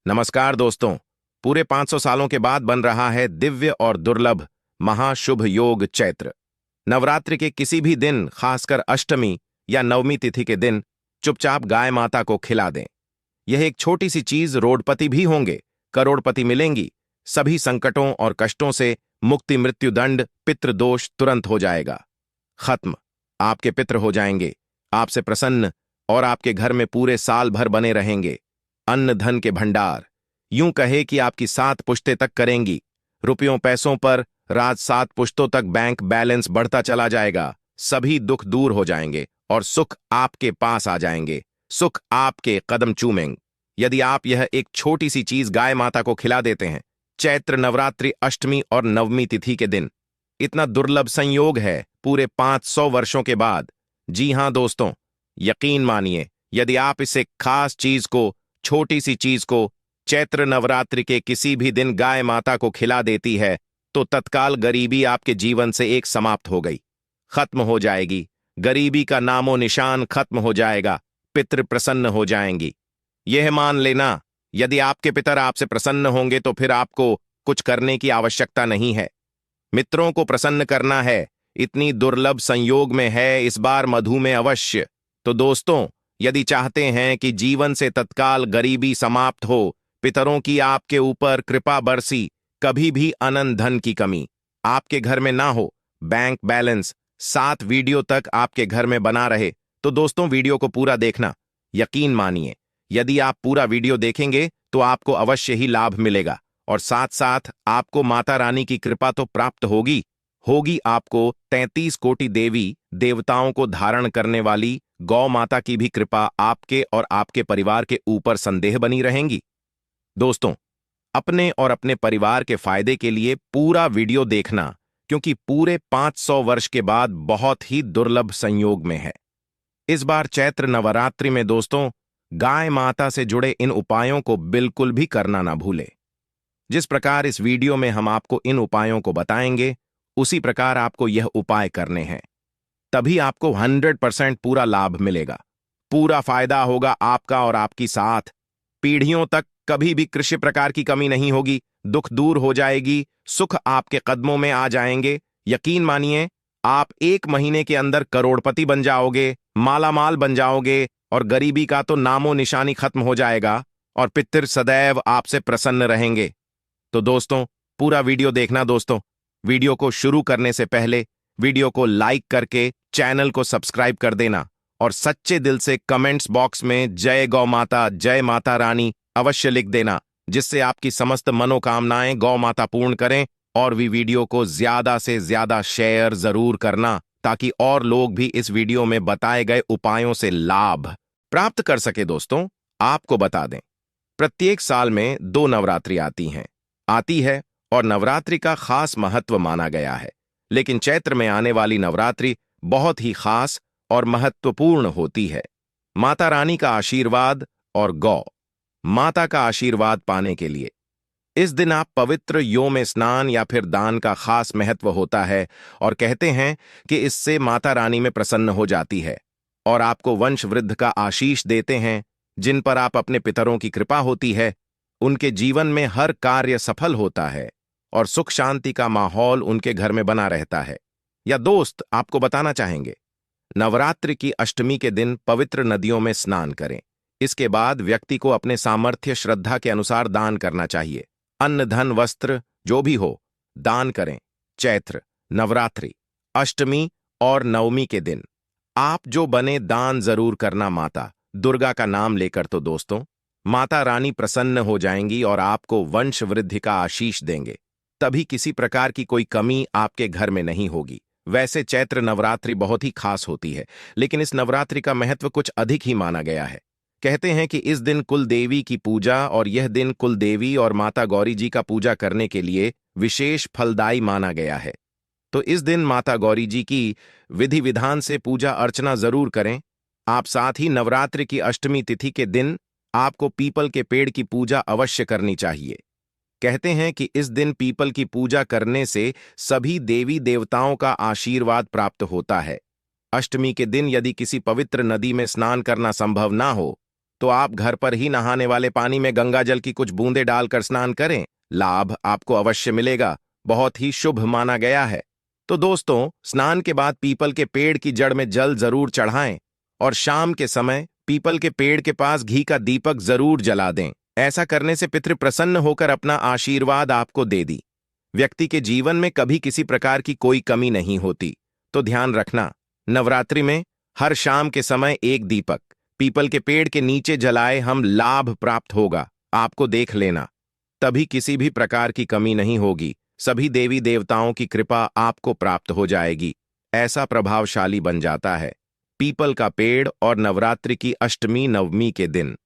नमस्कार दोस्तों। पूरे 500 सालों के बाद बन रहा है दिव्य और दुर्लभ महाशुभ योग चैत्र नवरात्रि के किसी भी दिन, खासकर अष्टमी या नवमी तिथि के दिन चुपचाप गाय माता को खिला दें। यह एक छोटी सी चीज, रोडपति भी होंगे, करोड़पति मिलेंगी, सभी संकटों और कष्टों से मुक्ति, मृत्युदंड, पितृदोष तुरंत हो जाएगा खत्म। आपके पितृ हो जाएंगे आपसे प्रसन्न और आपके घर में पूरे साल भर बने रहेंगे अन्न धन के भंडार। यूं कहे कि आपकी 7 पुश्तें तक करेंगी। रुपयों पैसों पर राज 7 पुश्तों तक बैंक बैलेंस बढ़ता चला जाएगा। सभी दुख दूर हो जाएंगे और सुख आपके पास आ जाएंगे। सुख आपके कदम चूमेंगे यदि आप यह एक छोटी सी चीज गाय माता को खिला देते हैं। चैत्र नवरात्रि अष्टमी और नवमी तिथि के दिन इतना दुर्लभ संयोग है पूरे 500 वर्षों के बाद। जी हां दोस्तों, यकीन मानिए, यदि आप इसे खास चीज को, छोटी सी चीज को चैत्र नवरात्रि के किसी भी दिन गाय माता को खिला देती है तो तत्काल गरीबी आपके जीवन से एक समाप्त हो गई, खत्म हो जाएगी। गरीबी का नामो निशान खत्म हो जाएगा, पितृ प्रसन्न हो जाएंगी। यह मान लेना, यदि आपके पितर आपसे प्रसन्न होंगे तो फिर आपको कुछ करने की आवश्यकता नहीं है। मित्रों को प्रसन्न करना है, इतनी दुर्लभ संयोग में है इस बार मधुमेह अवश्य। तो दोस्तों, यदि चाहते हैं कि जीवन से तत्काल गरीबी समाप्त हो, पितरों की आपके ऊपर कृपा बरसी, कभी भी अनंत धन की कमी आपके घर में ना हो, बैंक बैलेंस 7 वीडियो तक आपके घर में बना रहे, तो दोस्तों वीडियो को पूरा देखना। यकीन मानिए, यदि आप पूरा वीडियो देखेंगे तो आपको अवश्य ही लाभ मिलेगा और साथ साथ आपको माता रानी की कृपा तो प्राप्त होगी होगी आपको 33 कोटि देवी देवताओं को धारण करने वाली गौ माता की भी कृपा आपके और आपके परिवार के ऊपर संदेह बनी रहेंगी। दोस्तों, अपने और अपने परिवार के फायदे के लिए पूरा वीडियो देखना, क्योंकि पूरे 500 वर्ष के बाद बहुत ही दुर्लभ संयोग में है। इस बार चैत्र नवरात्रि में दोस्तों, गाय माता से जुड़े इन उपायों को बिल्कुल भी करना ना भूले। जिस प्रकार इस वीडियो में हम आपको इन उपायों को बताएंगे, उसी प्रकार आपको यह उपाय करने हैं, तभी आपको 100% पूरा लाभ मिलेगा। पूरा फायदा होगा आपका और आपकी साथ पीढ़ियों तक कभी भी कृषि प्रकार की कमी नहीं होगी, दुख दूर हो जाएगी, सुख आपके कदमों में आ जाएंगे। यकीन मानिए, आप 1 महीने के अंदर करोड़पति बन जाओगे, मालामाल बन जाओगे और गरीबी का तो नामो निशानी खत्म हो जाएगा और पितृ सदैव आपसे प्रसन्न रहेंगे। तो दोस्तों, पूरा वीडियो देखना। दोस्तों, वीडियो को शुरू करने से पहले वीडियो को लाइक करके चैनल को सब्सक्राइब कर देना और सच्चे दिल से कमेंट्स बॉक्स में जय गौ माता, जय माता रानी अवश्य लिख देना, जिससे आपकी समस्त मनोकामनाएं गौ माता पूर्ण करें। और भी वीडियो को ज्यादा से ज्यादा शेयर जरूर करना, ताकि और लोग भी इस वीडियो में बताए गए उपायों से लाभ प्राप्त कर सके। दोस्तों, आपको बता दें, प्रत्येक साल में 2 नवरात्रि आती है और नवरात्रि का खास महत्व माना गया है। लेकिन चैत्र में आने वाली नवरात्रि बहुत ही खास और महत्वपूर्ण होती है। माता रानी का आशीर्वाद और गौ माता का आशीर्वाद पाने के लिए इस दिन आप पवित्र यो में स्नान या फिर दान का खास महत्व होता है और कहते हैं कि इससे माता रानी में प्रसन्न हो जाती है और आपको वंश वृद्ध का आशीष देते हैं। जिन पर आप अपने पितरों की कृपा होती है, उनके जीवन में हर कार्य सफल होता है और सुख शांति का माहौल उनके घर में बना रहता है। या दोस्त, आपको बताना चाहेंगे, नवरात्रि की अष्टमी के दिन पवित्र नदियों में स्नान करें। इसके बाद व्यक्ति को अपने सामर्थ्य श्रद्धा के अनुसार दान करना चाहिए। अन्न धन वस्त्र जो भी हो, दान करें। चैत्र नवरात्रि अष्टमी और नवमी के दिन आप जो बने दान जरूर करना माता दुर्गा का नाम लेकर। तो दोस्तों, माता रानी प्रसन्न हो जाएंगी और आपको वंश वृद्धि का आशीष देंगे। तभी किसी प्रकार की कोई कमी आपके घर में नहीं होगी। वैसे चैत्र नवरात्रि बहुत ही खास होती है, लेकिन इस नवरात्रि का महत्व कुछ अधिक ही माना गया है। कहते हैं कि इस दिन कुल देवी की पूजा और यह दिन कुल देवी और माता गौरी जी का पूजा करने के लिए विशेष फलदायी माना गया है। तो इस दिन माता गौरी जी की विधि विधान से पूजा अर्चना जरूर करें आप। साथ ही नवरात्रि की अष्टमी तिथि के दिन आपको पीपल के पेड़ की पूजा अवश्य करनी चाहिए। कहते हैं कि इस दिन पीपल की पूजा करने से सभी देवी देवताओं का आशीर्वाद प्राप्त होता है। अष्टमी के दिन यदि किसी पवित्र नदी में स्नान करना संभव ना हो, तो आप घर पर ही नहाने वाले पानी में गंगा जल की कुछ बूंदें डालकर स्नान करें। लाभ आपको अवश्य मिलेगा, बहुत ही शुभ माना गया है। तो दोस्तों, स्नान के बाद पीपल के पेड़ की जड़ में जल जरूर चढ़ाएं और शाम के समय पीपल के पेड़ के पास घी का दीपक जरूर जला दें। ऐसा करने से पितृ प्रसन्न होकर अपना आशीर्वाद आपको दे दी। व्यक्ति के जीवन में कभी किसी प्रकार की कोई कमी नहीं होती। तो ध्यान रखना, नवरात्रि में हर शाम के समय एक दीपक पीपल के पेड़ के नीचे जलाए हम लाभ प्राप्त होगा। आपको देख लेना, तभी किसी भी प्रकार की कमी नहीं होगी। सभी देवी देवताओं की कृपा आपको प्राप्त हो जाएगी। ऐसा प्रभावशाली बन जाता है पीपल का पेड़। और नवरात्रि की अष्टमी नवमी के दिन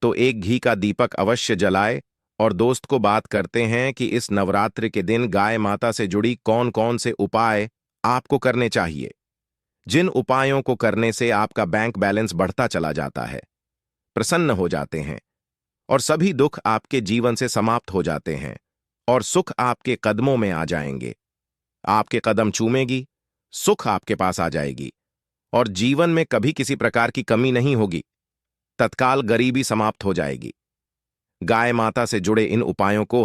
तो एक घी का दीपक अवश्य जलाए। और दोस्त को बात करते हैं कि इस नवरात्रि के दिन गाय माता से जुड़ी कौन कौन से उपाय आपको करने चाहिए, जिन उपायों को करने से आपका बैंक बैलेंस बढ़ता चला जाता है, प्रसन्न हो जाते हैं और सभी दुख आपके जीवन से समाप्त हो जाते हैं और सुख आपके कदमों में आ जाएंगे। आपके कदम चूमेगी, सुख आपके पास आ जाएगी और जीवन में कभी किसी प्रकार की कमी नहीं होगी। तत्काल गरीबी समाप्त हो जाएगी। गाय माता से जुड़े इन उपायों को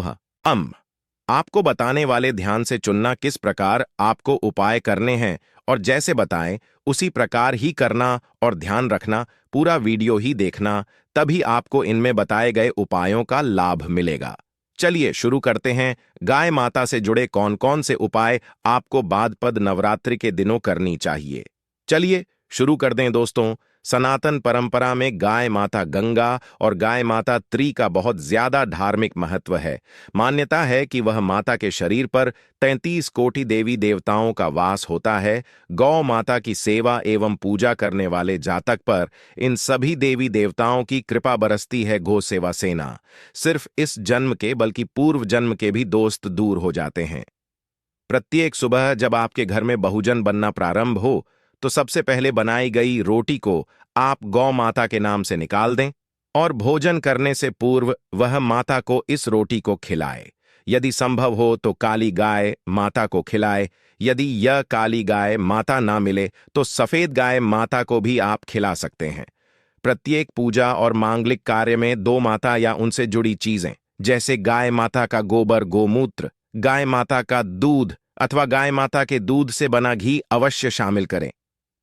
आपको बताने वाले ध्यान से चुनना किस प्रकार आपको उपाय करने हैं और जैसे बताएं उसी प्रकार ही करना और ध्यान रखना। पूरा वीडियो ही देखना, तभी आपको इनमें बताए गए उपायों का लाभ मिलेगा। चलिए शुरू करते हैं। गाय माता से जुड़े कौन कौन से उपाय आपको भाद्रपद नवरात्रि के दिनों करनी चाहिए, चलिए शुरू कर दें दोस्तों। सनातन परंपरा में गाय माता गंगा और गाय माता त्री का बहुत ज्यादा धार्मिक महत्व है। मान्यता है कि वह माता के शरीर पर 33 कोटि देवी देवताओं का वास होता है। गौ माता की सेवा एवं पूजा करने वाले जातक पर इन सभी देवी देवताओं की कृपा बरसती है। गौ सेवा सेना सिर्फ इस जन्म के बल्कि पूर्व जन्म के भी दोस्त दूर हो जाते हैं। प्रत्येक सुबह जब आपके घर में बहुजन बनना प्रारंभ हो तो सबसे पहले बनाई गई रोटी को आप गौ माता के नाम से निकाल दें और भोजन करने से पूर्व वह माता को इस रोटी को खिलाए। यदि संभव हो तो काली गाय माता को खिलाए। यदि यह काली गाय माता ना मिले तो सफेद गाय माता को भी आप खिला सकते हैं। प्रत्येक पूजा और मांगलिक कार्य में दो माता या उनसे जुड़ी चीजें जैसे गाय माता का गोबर गोमूत्र, गाय माता का दूध अथवा गाय माता के दूध से बना घी अवश्य शामिल करें।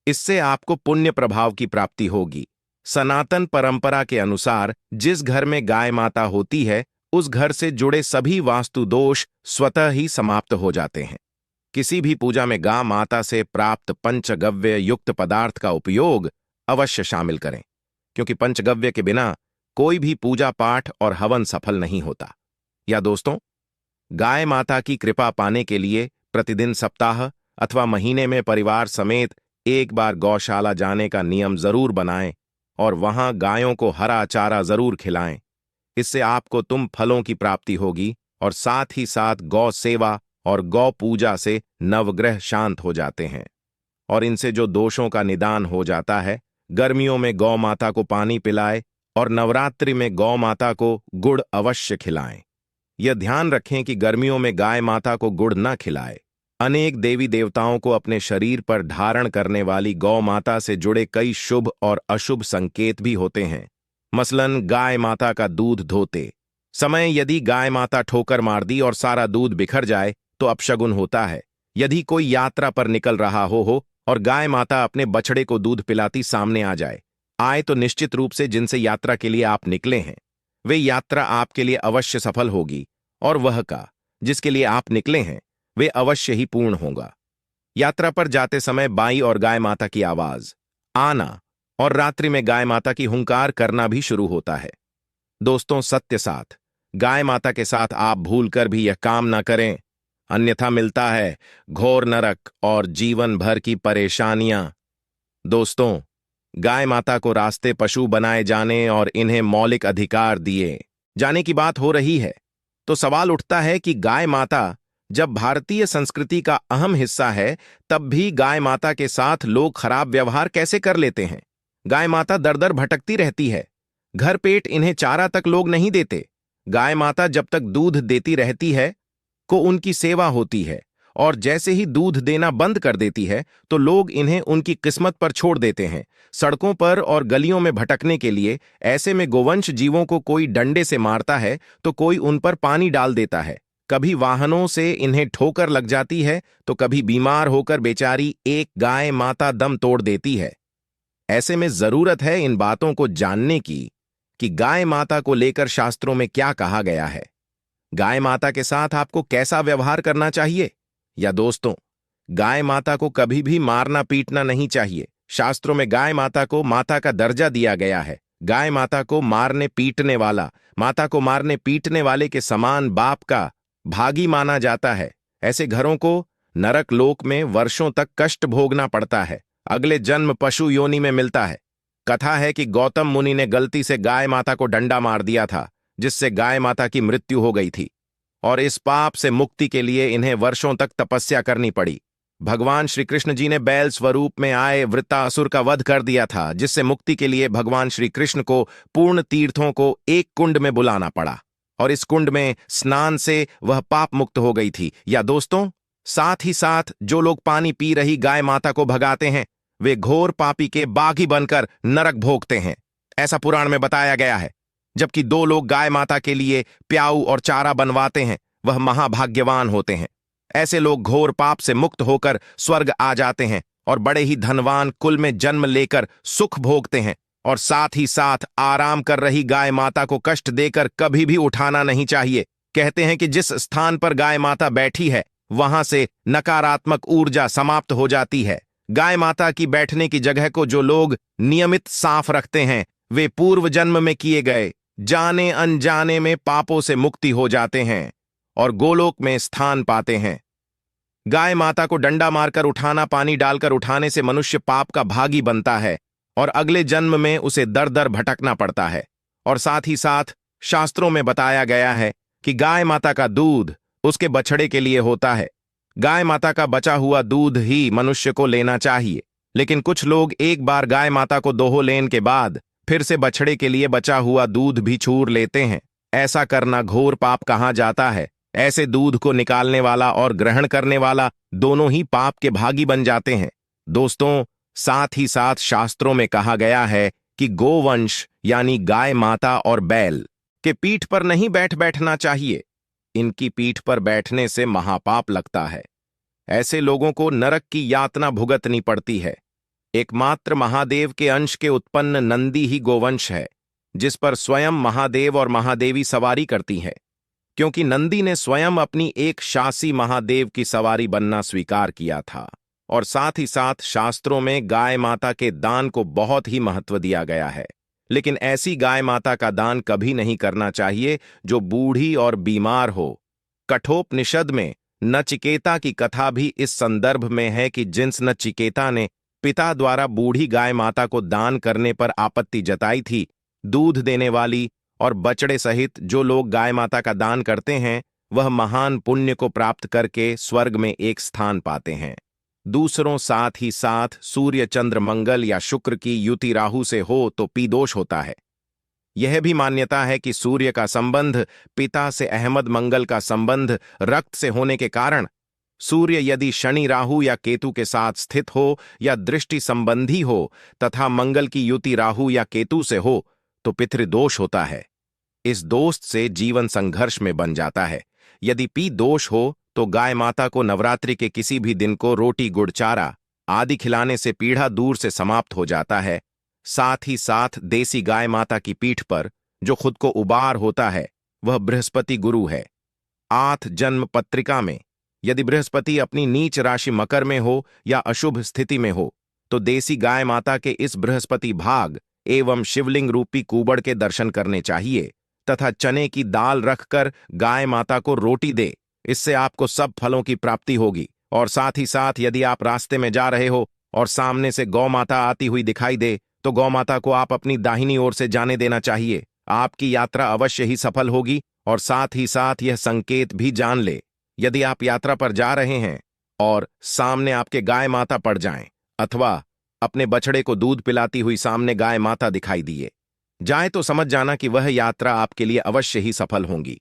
इससे आपको पुण्य प्रभाव की प्राप्ति होगी। सनातन परंपरा के अनुसार जिस घर में गाय माता होती है उस घर से जुड़े सभी वास्तु दोष स्वतः ही समाप्त हो जाते हैं। किसी भी पूजा में गाय माता से प्राप्त पंचगव्य युक्त पदार्थ का उपयोग अवश्य शामिल करें, क्योंकि पंचगव्य के बिना कोई भी पूजा पाठ और हवन सफल नहीं होता। या दोस्तों, गाय माता की कृपा पाने के लिए प्रतिदिन, सप्ताह अथवा महीने में परिवार समेत एक बार गौशाला जाने का नियम जरूर बनाएं और वहां गायों को हरा चारा जरूर खिलाएं। इससे आपको फलों की प्राप्ति होगी और साथ ही साथ गौ सेवा और गौ पूजा से नवग्रह शांत हो जाते हैं और इनसे जो दोषों का निदान हो जाता है। गर्मियों में गौ माता को पानी पिलाएं और नवरात्रि में गौ माता को गुड़ अवश्य खिलाएं। यह ध्यान रखें कि गर्मियों में गाय माता को गुड़ न खिलाएं। अनेक देवी देवताओं को अपने शरीर पर धारण करने वाली गौ माता से जुड़े कई शुभ और अशुभ संकेत भी होते हैं। मसलन गाय माता का दूध धोते समय यदि गाय माता ठोकर मार दी और सारा दूध बिखर जाए तो अपशगुन होता है। यदि कोई यात्रा पर निकल रहा हो और गाय माता अपने बछड़े को दूध पिलाती सामने आए तो निश्चित रूप से जिनसे यात्रा के लिए आप निकले हैं वे यात्रा आपके लिए अवश्य सफल होगी और वह का जिसके लिए आप निकले हैं वे अवश्य ही पूर्ण होगा। यात्रा पर जाते समय बाई और गाय माता की आवाज आना और रात्रि में गाय माता की हुंकार करना भी शुरू होता है। दोस्तों, सत्य साथ गाय माता के साथ आप भूलकर भी यह काम ना करें, अन्यथा मिलता है घोर नरक और जीवन भर की परेशानियां। दोस्तों, गाय माता को रास्ते पशु बनाए जाने और इन्हें मौलिक अधिकार दिए जाने की बात हो रही है तो सवाल उठता है कि गाय माता जब भारतीय संस्कृति का अहम हिस्सा है तब भी गाय माता के साथ लोग खराब व्यवहार कैसे कर लेते हैं। गाय माता दर दर भटकती रहती है, घर पेट इन्हें चारा तक लोग नहीं देते। गाय माता जब तक दूध देती रहती है को उनकी सेवा होती है और जैसे ही दूध देना बंद कर देती है तो लोग इन्हें उनकी किस्मत पर छोड़ देते हैं। सड़कों पर और गलियों में भटकने के लिए ऐसे में गोवंश जीवों को कोई डंडे से मारता है तो कोई उन पर पानी डाल देता है। कभी वाहनों से इन्हें ठोकर लग जाती है तो कभी बीमार होकर बेचारी एक गाय माता दम तोड़ देती है। ऐसे में जरूरत है इन बातों को जानने की कि गाय माता को लेकर शास्त्रों में क्या कहा गया है। गाय माता के साथ आपको कैसा व्यवहार करना चाहिए। या दोस्तों, गाय माता को कभी भी मारना पीटना नहीं चाहिए। शास्त्रों में गाय माता को माता का दर्जा दिया गया है। गाय माता को मारने पीटने वाला माता को मारने पीटने वाले के समान बाप का भागी माना जाता है। ऐसे घरों को नरक लोक में वर्षों तक कष्ट भोगना पड़ता है। अगले जन्म पशु योनि में मिलता है। कथा है कि गौतम मुनि ने गलती से गाय माता को डंडा मार दिया था, जिससे गाय माता की मृत्यु हो गई थी और इस पाप से मुक्ति के लिए इन्हें वर्षों तक तपस्या करनी पड़ी। भगवान श्री कृष्ण जी ने बैल स्वरूप में आए वृत्तासुर का वध कर दिया था, जिससे मुक्ति के लिए भगवान श्री कृष्ण को पूर्ण तीर्थों को एक कुंड में बुलाना पड़ा और इस कुंड में स्नान से वह पाप मुक्त हो गई थी। या दोस्तों, साथ ही साथ जो लोग पानी पी रही गाय माता को भगाते हैं वे घोर पापी के बागी बनकर नरक भोगते हैं, ऐसा पुराण में बताया गया है। जबकि दो लोग गाय माता के लिए प्याऊ और चारा बनवाते हैं वह महाभाग्यवान होते हैं। ऐसे लोग घोर पाप से मुक्त होकर स्वर्ग आ जाते हैं और बड़े ही धनवान कुल में जन्म लेकर सुख भोगते हैं। और साथ ही साथ आराम कर रही गाय माता को कष्ट देकर कभी भी उठाना नहीं चाहिए। कहते हैं कि जिस स्थान पर गाय माता बैठी है वहां से नकारात्मक ऊर्जा समाप्त हो जाती है। गाय माता की बैठने की जगह को जो लोग नियमित साफ रखते हैं वे पूर्व जन्म में किए गए जाने अनजाने में पापों से मुक्ति हो जाते हैं और गोलोक में स्थान पाते हैं। गाय माता को डंडा मारकर उठाना, पानी डालकर उठाने से मनुष्य पाप का भागी बनता है और अगले जन्म में उसे दर दर भटकना पड़ता है। और साथ ही साथ शास्त्रों में बताया गया है कि गाय माता का दूध उसके बछड़े के लिए होता है। गाय माता का बचा हुआ दूध ही मनुष्य को लेना चाहिए, लेकिन कुछ लोग एक बार गाय माता को दोहो लेने के बाद फिर से बछड़े के लिए बचा हुआ दूध भी छूर लेते हैं। ऐसा करना घोर पाप कहा जाता है। ऐसे दूध को निकालने वाला और ग्रहण करने वाला दोनों ही पाप के भागी बन जाते हैं। दोस्तों, साथ ही साथ शास्त्रों में कहा गया है कि गोवंश यानी गाय माता और बैल के पीठ पर नहीं बैठना चाहिए। इनकी पीठ पर बैठने से महापाप लगता है। ऐसे लोगों को नरक की यातना भुगतनी पड़ती है। एकमात्र महादेव के अंश के उत्पन्न नंदी ही गोवंश है, जिस पर स्वयं महादेव और महादेवी सवारी करती है। क्योंकि नंदी ने स्वयं अपनी एक शासी महादेव की सवारी बनना स्वीकार किया था। और साथ ही साथ शास्त्रों में गाय माता के दान को बहुत ही महत्व दिया गया है। लेकिन ऐसी गाय माता का दान कभी नहीं करना चाहिए जो बूढ़ी और बीमार हो। कठोपनिषद में नचिकेता की कथा भी इस संदर्भ में है कि जिस नचिकेता ने पिता द्वारा बूढ़ी गाय माता को दान करने पर आपत्ति जताई थी, दूध देने वाली और बछड़े सहित जो लोग गाय माता का दान करते हैं वह महान पुण्य को प्राप्त करके स्वर्ग में एक स्थान पाते हैं। दूसरों, साथ ही साथ सूर्य चंद्र मंगल या शुक्र की युति राहु से हो तो पीदोष होता है। यह भी मान्यता है कि सूर्य का संबंध पिता से अहमद, मंगल का संबंध रक्त से होने के कारण सूर्य यदि शनि, राहु या केतु के साथ स्थित हो या दृष्टि संबंधी हो तथा मंगल की युति राहु या केतु से हो तो पितृदोष होता है। इस दोष से जीवन संघर्ष में बन जाता है। यदि पी दोष हो तो गाय माता को नवरात्रि के किसी भी दिन को रोटी, गुड़, चारा आदि खिलाने से पीढ़ा दूर से समाप्त हो जाता है। साथ ही साथ देसी गाय माता की पीठ पर जो खुद को उबार होता है वह बृहस्पति गुरु है। 8 जन्म पत्रिका में यदि बृहस्पति अपनी नीच राशि मकर में हो या अशुभ स्थिति में हो तो देसी गाय माता के इस बृहस्पति भाग एवं शिवलिंग रूपी कुबड़ के दर्शन करने चाहिए तथा चने की दाल रखकर गाय माता को रोटी दे। इससे आपको सब फलों की प्राप्ति होगी। और साथ ही साथ यदि आप रास्ते में जा रहे हो और सामने से गौ माता आती हुई दिखाई दे तो गौ माता को आप अपनी दाहिनी ओर से जाने देना चाहिए। आपकी यात्रा अवश्य ही सफल होगी। और साथ ही साथ यह संकेत भी जान ले, यदि आप यात्रा पर जा रहे हैं और सामने आपके गाय माता पड़ जाएं अथवा अपने बछड़े को दूध पिलाती हुई सामने गाय माता दिखाई दिए जाए तो समझ जाना कि वह यात्रा आपके लिए अवश्य ही सफल होगी।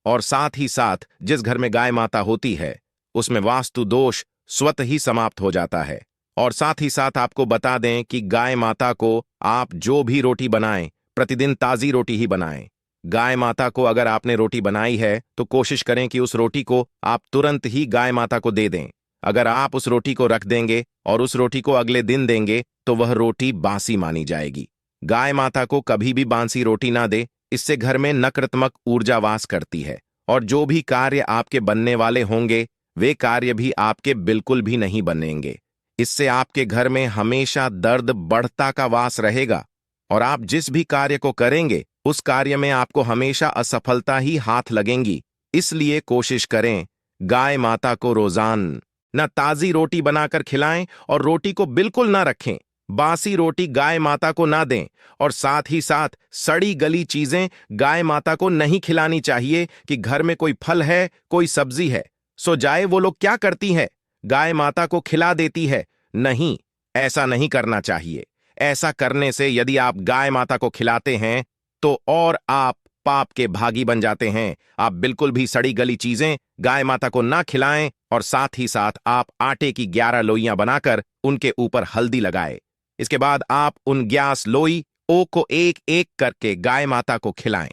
और साथ ही साथ जिस घर में गाय माता होती है उसमें वास्तु दोष स्वतः ही समाप्त हो जाता है। और साथ ही साथ आपको बता दें कि गाय माता को आप जो भी रोटी बनाएं, प्रतिदिन ताज़ी रोटी ही बनाएं। गाय माता को अगर आपने रोटी बनाई है तो कोशिश करें कि उस रोटी को आप तुरंत ही गाय माता को दे दें। अगर आप उस रोटी को रख देंगे और उस रोटी को अगले दिन देंगे तो वह रोटी बासी मानी जाएगी। गाय माता को कभी भी बासी रोटी ना दे, इससे घर में नकारात्मक ऊर्जा वास करती है और जो भी कार्य आपके बनने वाले होंगे वे कार्य भी आपके बिल्कुल भी नहीं बनेंगे। इससे आपके घर में हमेशा दर्द बढ़ता का वास रहेगा और आप जिस भी कार्य को करेंगे उस कार्य में आपको हमेशा असफलता ही हाथ लगेंगी। इसलिए कोशिश करें गाय माता को रोजाना ताजी रोटी बनाकर खिलाएं और रोटी को बिल्कुल ना रखें। बासी रोटी गाय माता को ना दें और साथ ही साथ सड़ी गली चीजें गाय माता को नहीं खिलानी चाहिए कि घर में कोई फल है, कोई सब्जी है, सो जाए वो लोग क्या करती है, गाय माता को खिला देती है। नहीं, ऐसा नहीं करना चाहिए। ऐसा करने से यदि आप गाय माता को खिलाते हैं तो और आप पाप के भागी बन जाते हैं। आप बिल्कुल भी सड़ी गली चीजें गाय माता को ना खिलाएं और साथ ही साथ आप आटे की 11 लोइयां बनाकर उनके ऊपर हल्दी लगाएं। इसके बाद आप उन 11 लोई ओ को एक एक करके गाय माता को खिलाएं।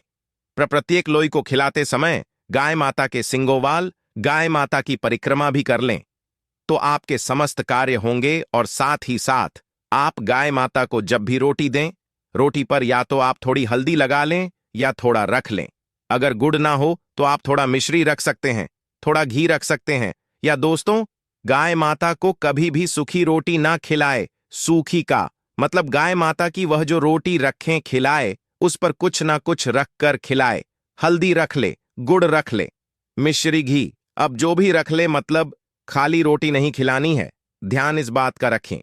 प्रत्येक लोई को खिलाते समय गाय माता के सिंगोवाल, गाय माता की परिक्रमा भी कर लें तो आपके समस्त कार्य होंगे। और साथ ही साथ आप गाय माता को जब भी रोटी दें, रोटी पर या तो आप थोड़ी हल्दी लगा लें या थोड़ा रख लें। अगर गुड़ ना हो तो आप थोड़ा मिश्री रख सकते हैं, थोड़ा घी रख सकते हैं। या दोस्तों, गाय माता को कभी भी सूखी रोटी ना खिलाए। सूखी का मतलब गाय माता की वह जो रोटी रखें खिलाए उस पर कुछ ना कुछ रख कर खिलाए। हल्दी रख ले, गुड़ रख ले, मिश्री, घी, अब जो भी रख ले, मतलब खाली रोटी नहीं खिलानी है। ध्यान इस बात का रखें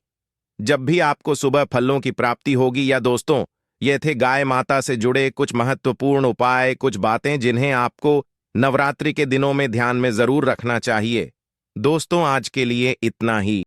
जब भी आपको सुबह फलों की प्राप्ति होगी। या दोस्तों, ये थे गाय माता से जुड़े कुछ महत्वपूर्ण उपाय, कुछ बातें जिन्हें आपको नवरात्रि के दिनों में ध्यान में जरूर रखना चाहिए। दोस्तों, आज के लिए इतना ही।